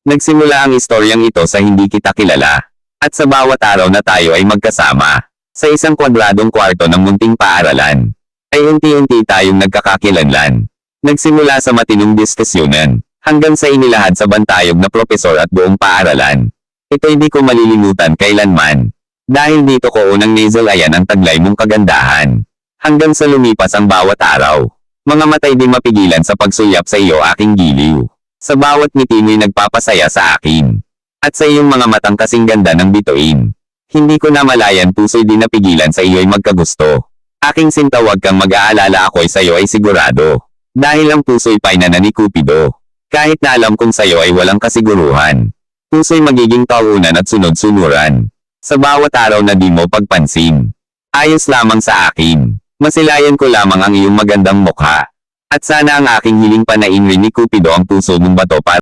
Nagsimula ang istoryang ito sa hindi kita kilala. At sa bawat araw na tayo ay magkasama, sa isang kwadradong kwarto ng munting paaralan, ay unti-unti tayong nagkakakilanlan. Nagsimula sa matinong diskusyonan, hanggang sa inilahad sa bantayog na propesor at buong paaralan. Ito'y di ko malilimutan kailanman. Dahil dito ko unang nasalayan ang taglay mong kagandahan. Hanggang sa lumipas ang bawat araw. Mga matay di mapigilan sa pagsuyap sa iyo aking giliw. Sa bawat ngiti mo'y nagpapasaya sa akin. At sa iyong mga matang kasing ganda ng bituin. Hindi ko na malayan puso'y di napigilan sa iyo'y magkagusto. Aking sinta wag kang mag-aalala ako'y sa iyo ay sigurado. Dahil ang puso'y painana ni Cupido. Kahit na alam kong sa iyo ay walang kasiguruhan. Puso'y magiging taunan at sunod-sunuran. Sa bawat araw na di mo pagpansin. Ayos lamang sa akin. Masilayan ko lamang ang iyong magandang mukha. At sana ang aking hiling panain rin ni Cupido ang puso mong bato para